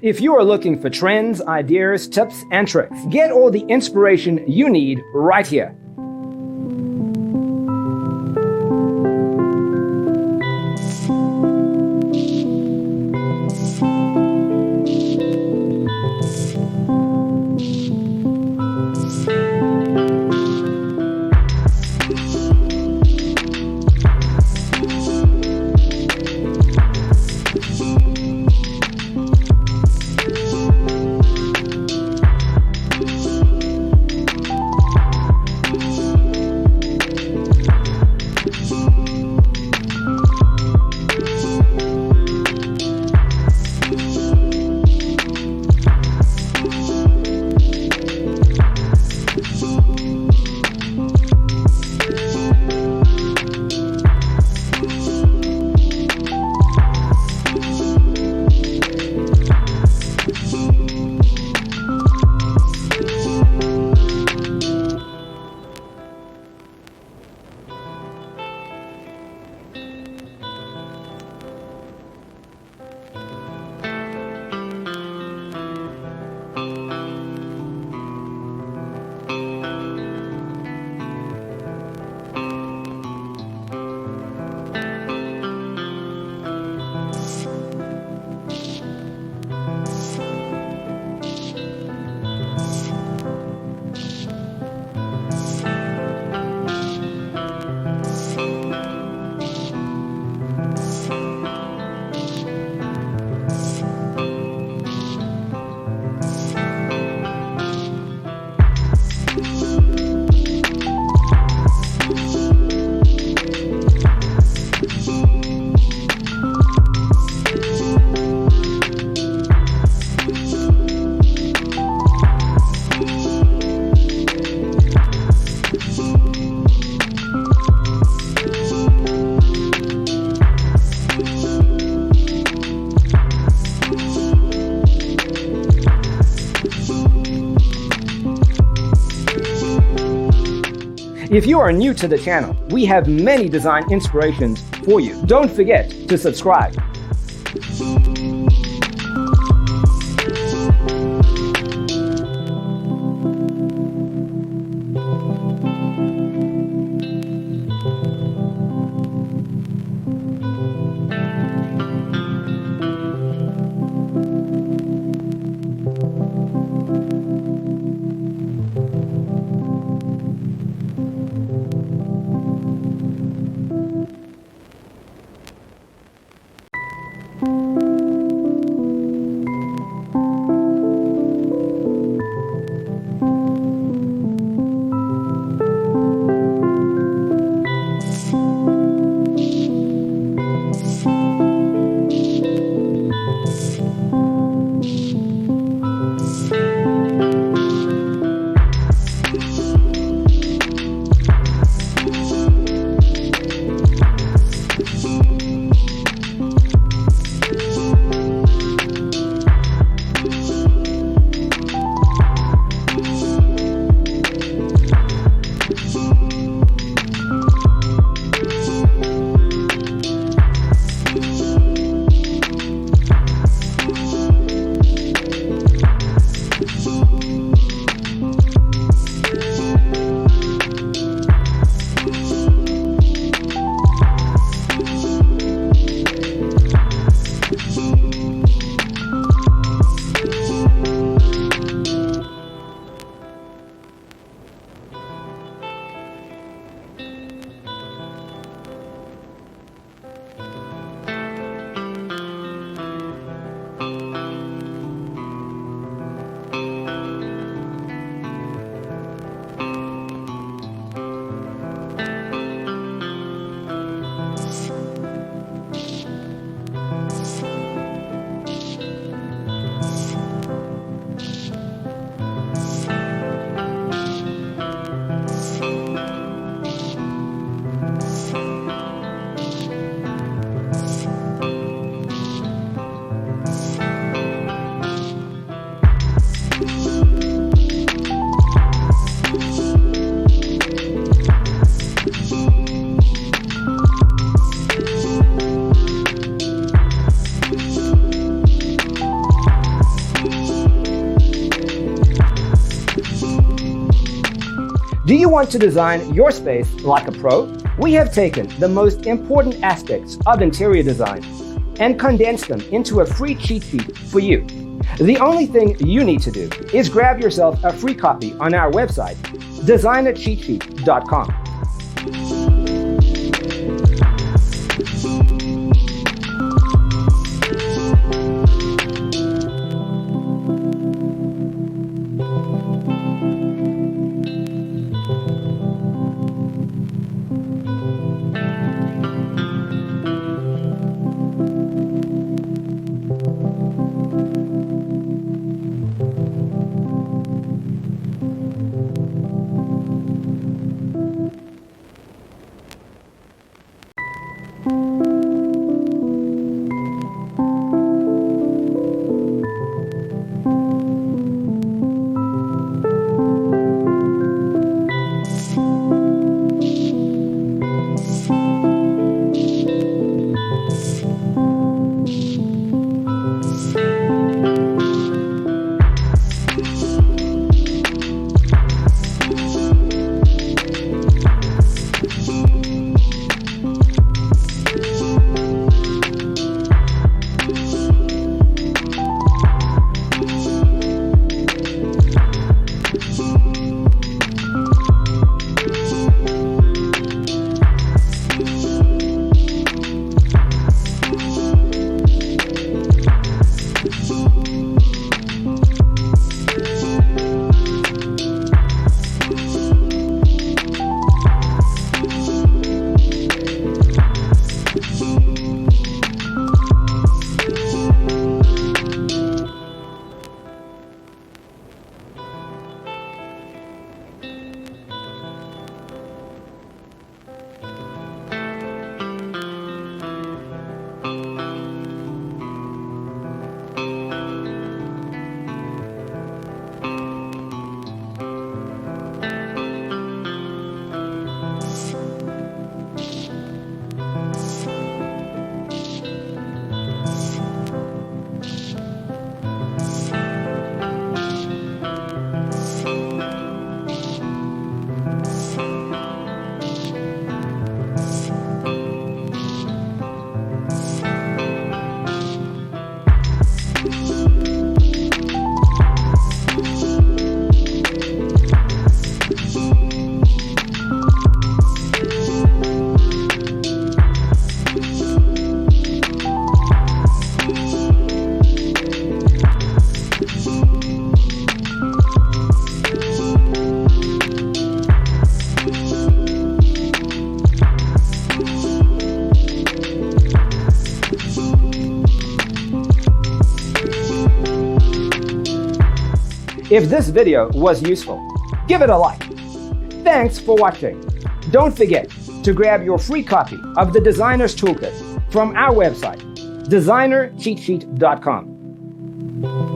If you are looking for trends, ideas, tips, and tricks, get all the inspiration you need right here. If you are new to the channel, we have many design inspirations for you. Don't forget to subscribe. Do you want to design your space like a pro? We have taken the most important aspects of interior design and condensed them into a free cheat sheet for you. The only thing you need to do is grab yourself a free copy on our website, designercheatsheet.com. If this video was useful, give it a like. Thanks for watching. Don't forget to grab your free copy of the Designer's Toolkit from our website, designercheatsheet.com.